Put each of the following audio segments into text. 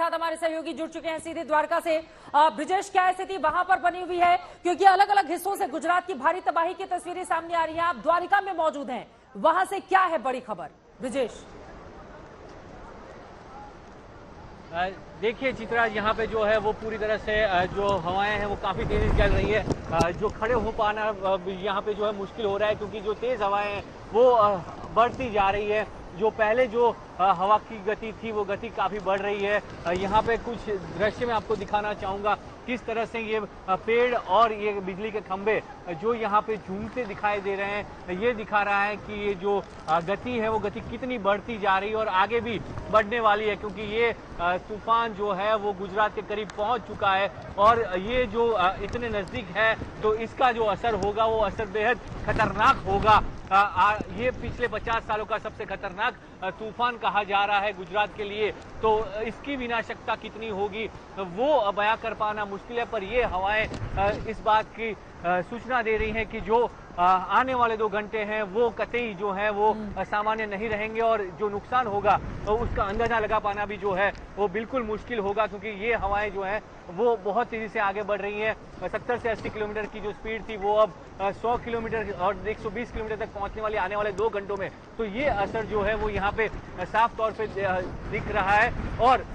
साथ हमारे सहयोगी जुड़ चुके हैं सीधे द्वारका से। ब्रिजेश, क्या स्थिति वहां पर बनी हुई है, क्योंकि अलग अलग हिस्सों से गुजरात की भारी तबाही की तस्वीरें सामने आ रही हैं। आप द्वारका में मौजूद हैं, वहां से क्या है बड़ी खबर ब्रिजेश? देखिए चित्रा, यहाँ पे जो है वो पूरी तरह से जो हवाएं हैं वो काफ़ी तेज़ी चल रही है। जो खड़े हो पाना यहाँ पे जो है मुश्किल हो रहा है, क्योंकि जो तेज़ हवाएं हैं वो बढ़ती जा रही है। जो पहले जो हवा की गति थी वो गति काफ़ी बढ़ रही है। यहाँ पे कुछ दृश्य में आपको दिखाना चाहूँगा किस तरह से ये पेड़ और ये बिजली के खंभे जो यहाँ पे झूमते दिखाई दे रहे हैं, ये दिखा रहा है कि ये जो गति है वो गति कितनी बढ़ती जा रही है और आगे भी बढ़ने वाली है, क्योंकि ये तूफान जो है वो गुजरात के करीब पहुंच चुका है और ये जो इतने नज़दीक है तो इसका जो असर होगा वो असर बेहद खतरनाक होगा। ये पिछले 50 सालों का सबसे खतरनाक तूफान कहा जा रहा है गुजरात के लिए। तो इसकी विनाशकता कितनी होगी वो बयां कर पाना मुश्किल है, पर ये हवाएं इस बात की सूचना दे रही हैं कि जो आने वाले 2 घंटे हैं वो कतई जो है वो सामान्य नहीं रहेंगे और जो नुकसान होगा तो उसका अंदाजा लगा पाना भी जो है वो बिल्कुल मुश्किल होगा, क्योंकि ये हवाएं जो हैं वो बहुत तेजी से आगे बढ़ रही हैं। 70 से 80 किलोमीटर की जो स्पीड थी वो अब 100 किलोमीटर और 120 किलोमीटर तक पहुंचने वाली आने वाले 2 घंटों में। तो ये असर जो है वो यहाँ पे साफ तौर पे दिख रहा है और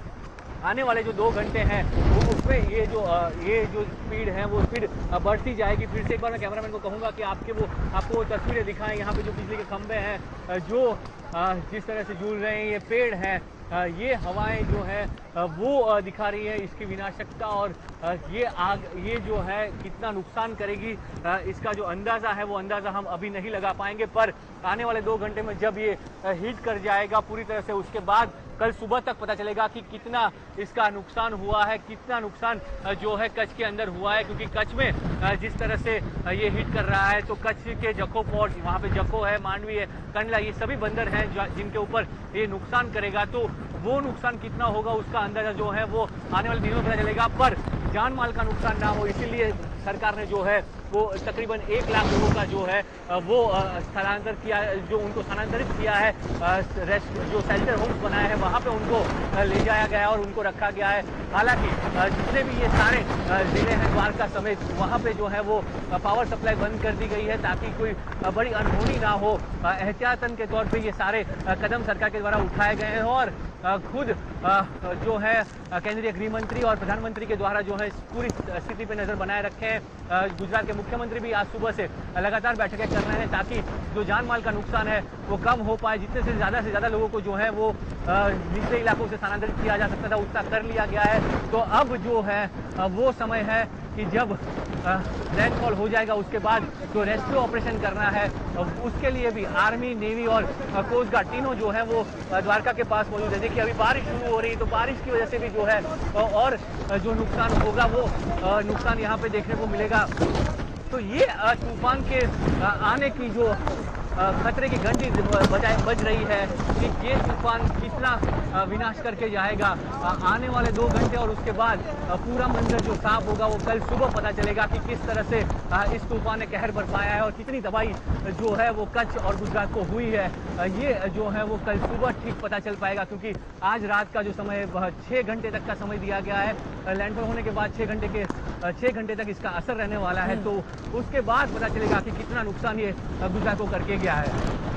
आने वाले जो 2 घंटे हैं वो उसमें ये जो स्पीड है वो स्पीड बढ़ती जाएगी। फिर से एक बार मैं कैमरामैन को कहूँगा कि आपको तस्वीरें दिखाएं। यहाँ पे जो बिजली के खंभे हैं जो जिस तरह से झूल रहे हैं, ये पेड़ हैं, ये हवाएं जो है वो दिखा रही है इसकी विनाशकता और ये आग ये जो है कितना नुकसान करेगी इसका जो अंदाज़ा है वो अंदाज़ा हम अभी नहीं लगा पाएंगे। पर आने वाले 2 घंटे में जब ये हीट कर जाएगा पूरी तरह से, उसके बाद कल सुबह तक पता चलेगा कि कितना इसका नुकसान हुआ है, कितना नुकसान जो है कच्छ के अंदर हुआ है। क्योंकि कच्छ में जिस तरह से ये हीट कर रहा है तो कच्छ के जखो पोर्ट, वहाँ पे जखो है, मांडवी है, कंडला, ये सभी बंदर हैं जिनके ऊपर ये नुकसान करेगा। तो वो नुकसान कितना होगा उसका अंदाजा जो है वो आने वाले दिनों में पता चलेगा, पर जान माल का नुकसान ना हो इसीलिए सरकार ने जो है वो तकरीबन 1 लाख लोगों का जो है वो स्थलांतर किया, जो उनको स्थानांतरित किया है, जो शेल्टर होम्स बनाए हैं वहाँ पे उनको ले जाया गया और उनको रखा गया है। हालांकि जितने भी ये सारे जिले हैं द्वारका समेत, वहाँ पे जो है वो पावर सप्लाई बंद कर दी गई है ताकि कोई बड़ी अनहोनी ना हो। एहतियातन के तौर पर ये सारे कदम सरकार के द्वारा उठाए गए हैं और खुद जो है केंद्रीय गृह मंत्री और प्रधानमंत्री के द्वारा जो है पूरी स्थिति पे नजर बनाए रखे हैं। गुजरात के मुख्यमंत्री भी आज सुबह से लगातार बैठकें कर रहे हैं ताकि जो जान माल का नुकसान है वो कम हो पाए। जितने से ज़्यादा लोगों को जो है वो निचले इलाकों से स्थानांतरित किया जा सकता था उतना कर लिया गया है। तो अब जो है वो समय है कि जब लैंडफॉल हो जाएगा उसके बाद जो रेस्क्यू ऑपरेशन करना है उसके लिए भी आर्मी, नेवी और कोस्ट गार्ड तीनों जो है वो द्वारका के पास मौजूद है। देखिए अभी बारिश शुरू हो रही है तो बारिश की वजह से भी जो है और जो नुकसान होगा वो नुकसान यहाँ पे देखने को मिलेगा। तो ये तूफान के आने की जो खतरे की घंटी बज रही है कि ये तूफान कितना विनाश करके जाएगा आने वाले 2 घंटे और उसके बाद पूरा मंजर जो साफ होगा वो कल सुबह पता चलेगा कि किस तरह से इस तूफान ने कहर बरपाया है और कितनी तबाही जो है वो कच्छ और गुजरात को हुई है। ये जो है वो कल सुबह ठीक पता चल पाएगा, क्योंकि आज रात का जो समय 6 घंटे तक का समय दिया गया है। लैंडफॉल होने के बाद 6 घंटे तक इसका असर रहने वाला है, तो उसके बाद पता चलेगा कि कितना नुकसान ये गुजरात को करके गया है।